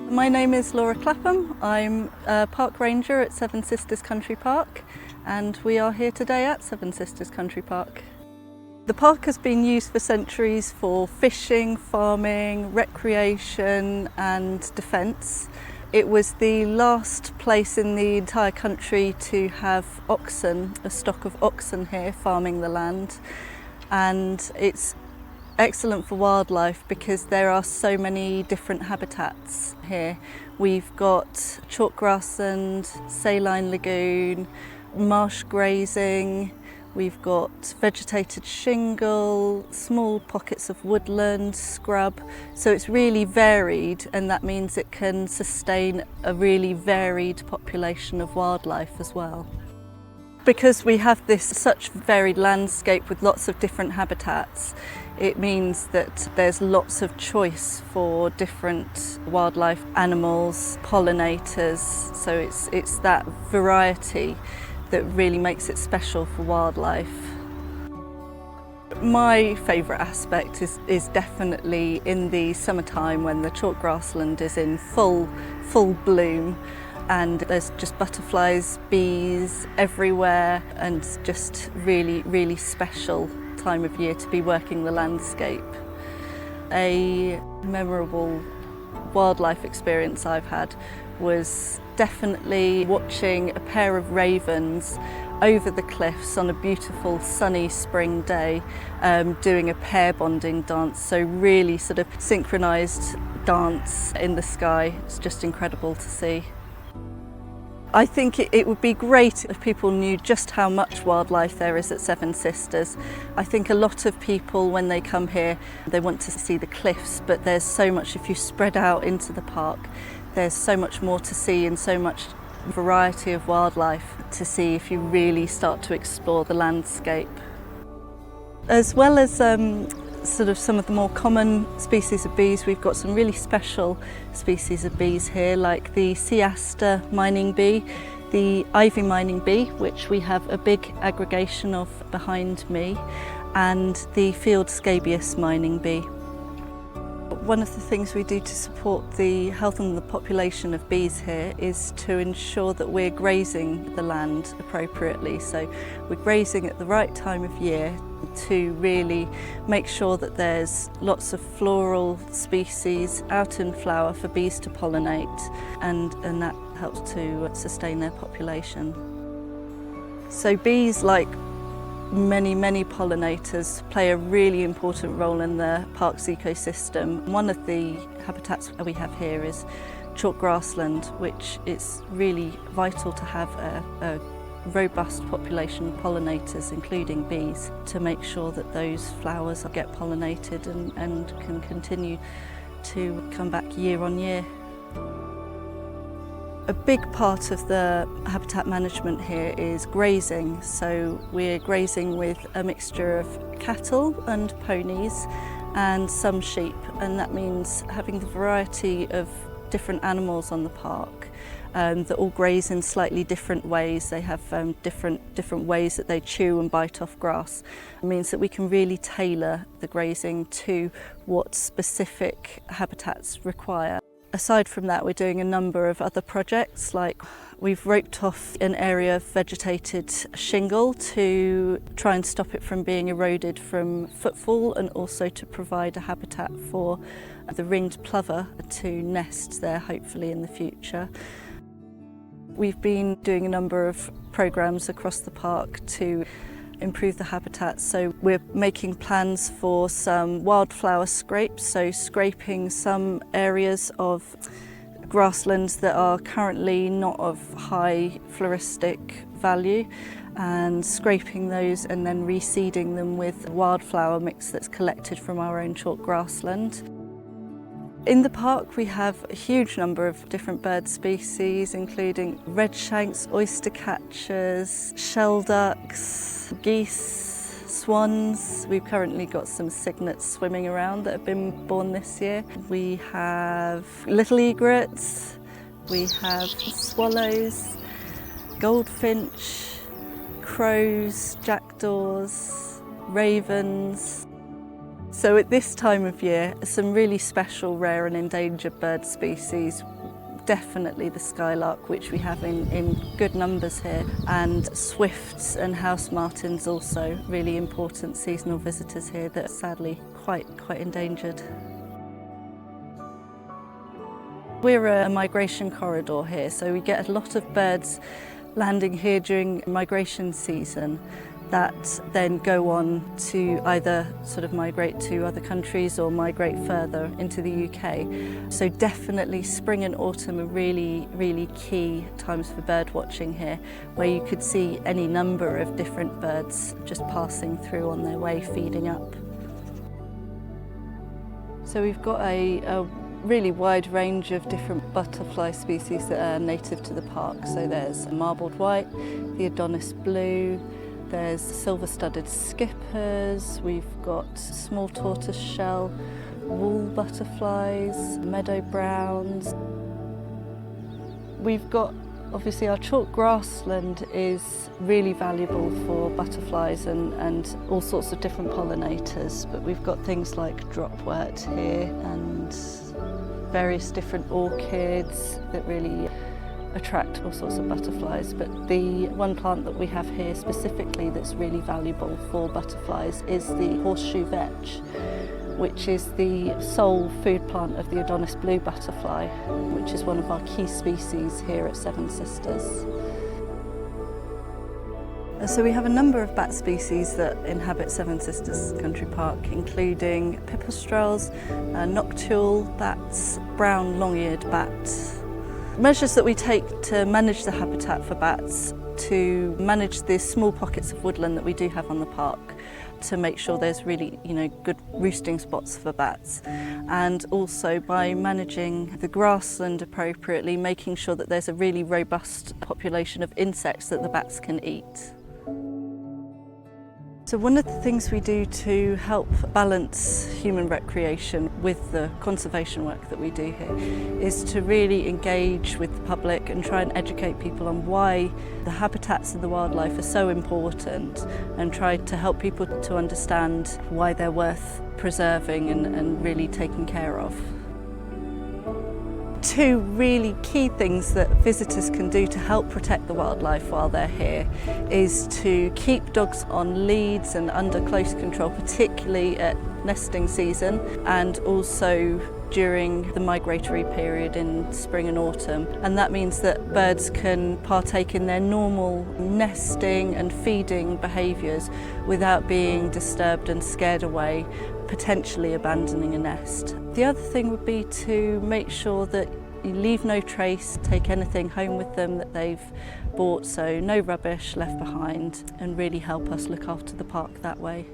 My name is Laura Clapham. I'm a park ranger at Seven Sisters Country Park, and we are here today at Seven Sisters Country Park. The park has been used for centuries for fishing, farming, recreation and defence. It was the last place in the entire country to have oxen, a stock of oxen here farming the land, and it's excellent for wildlife because there are so many different habitats here. We've got chalk grassland, saline lagoon, marsh grazing, we've got vegetated shingle, small pockets of woodland, scrub, so it's really varied, and that means it can sustain a really varied population of wildlife as well. Because we have this such varied landscape with lots of different habitats, it means that there's lots of choice for different wildlife, animals, pollinators, so it's that variety that really makes it special for wildlife. My favourite aspect is definitely in the summertime when the chalk grassland is in full bloom, and there's just butterflies, bees everywhere, and just really special time of year to be working the landscape. A memorable wildlife experience I've had was definitely watching a pair of ravens over the cliffs on a beautiful sunny spring day, doing a pair bonding dance, so really sort of synchronised dance in the sky. It's just incredible to see. I think it would be great if people knew just how much wildlife there is at Seven Sisters. I think a lot of people, when they come here, they want to see the cliffs, but there's so much, if you spread out into the park, there's so much more to see and so much variety of wildlife to see if you really start to explore the landscape. As well as sort of some of the more common species of bees, we've got some really special species of bees here, like the sea aster mining bee, the ivy mining bee, which we have a big aggregation of behind me, and the field scabious mining bee. One of the things we do to support the health and the population of bees here is to ensure that we're grazing the land appropriately. So we're grazing at the right time of year to really make sure that there's lots of floral species out in flower for bees to pollinate, and that helps to sustain their population. So bees, like many pollinators, play a really important role in the park's ecosystem. One of the habitats we have here is chalk grassland, which is really vital to have a robust population of pollinators, including bees, to make sure that those flowers get pollinated and can continue to come back year on year. A big part of the habitat management here is grazing, so we're grazing with a mixture of cattle and ponies and some sheep, and that means having the variety of different animals on the park that all graze in slightly different ways. They have different ways that they chew and bite off grass. It means that we can really tailor the grazing to what specific habitats require. Aside from that, we're doing a number of other projects, like we've roped off an area of vegetated shingle to try and stop it from being eroded from footfall, and also to provide a habitat for the ringed plover to nest there hopefully in the future. We've been doing a number of programmes across the park to improve the habitat, so we're making plans for some wildflower scrapes, so scraping some areas of grasslands that are currently not of high floristic value, and scraping those and then reseeding them with wildflower mix that's collected from our own chalk grassland. In the park we have a huge number of different bird species, including redshanks, oystercatchers, shelducks, geese, swans. We've currently got some cygnets swimming around that have been born this year. We have little egrets, we have swallows, goldfinch, crows, jackdaws, ravens. So at this time of year, some really special rare and endangered bird species, definitely the skylark, which we have in good numbers here, and swifts and house martins, also really important seasonal visitors here that are sadly quite endangered. We're a migration corridor here, so we get a lot of birds landing here during migration season that then go on to either sort of migrate to other countries or migrate further into the UK. So definitely spring and autumn are really key times for bird watching here, where you could see any number of different birds just passing through on their way, feeding up. So we've got a really wide range of different butterfly species that are native to the park. So there's marbled white, the Adonis blue, there's silver-studded skippers, we've got small tortoiseshell, wool butterflies, meadow browns. We've got, obviously, our chalk grassland is really valuable for butterflies and all sorts of different pollinators, but we've got things like dropwort here and various different orchids that really attract all sorts of butterflies. But the one plant that we have here specifically that's really valuable for butterflies is the horseshoe vetch, which is the sole food plant of the Adonis blue butterfly, which is one of our key species here at Seven Sisters. So we have a number of bat species that inhabit Seven Sisters Country Park, including pipistrelles, noctule bats, brown long-eared bats. Measures that we take to manage the habitat for bats, to manage the small pockets of woodland that we do have on the park, to make sure there's really, good roosting spots for bats, and also by managing the grassland appropriately, making sure that there's a really robust population of insects that the bats can eat. So one of the things we do to help balance human recreation with the conservation work that we do here is to really engage with the public and try and educate people on why the habitats and the wildlife are so important, and try to help people to understand why they're worth preserving and really taking care of. Two really key things that visitors can do to help protect the wildlife while they're here is to keep dogs on leads and under close control, particularly at nesting season and also during the migratory period in spring and autumn. And that means that birds can partake in their normal nesting and feeding behaviours without being disturbed and scared away, potentially abandoning a nest. The other thing would be to make sure that you leave no trace, take anything home with them that they've bought, so no rubbish left behind, and really help us look after the park that way.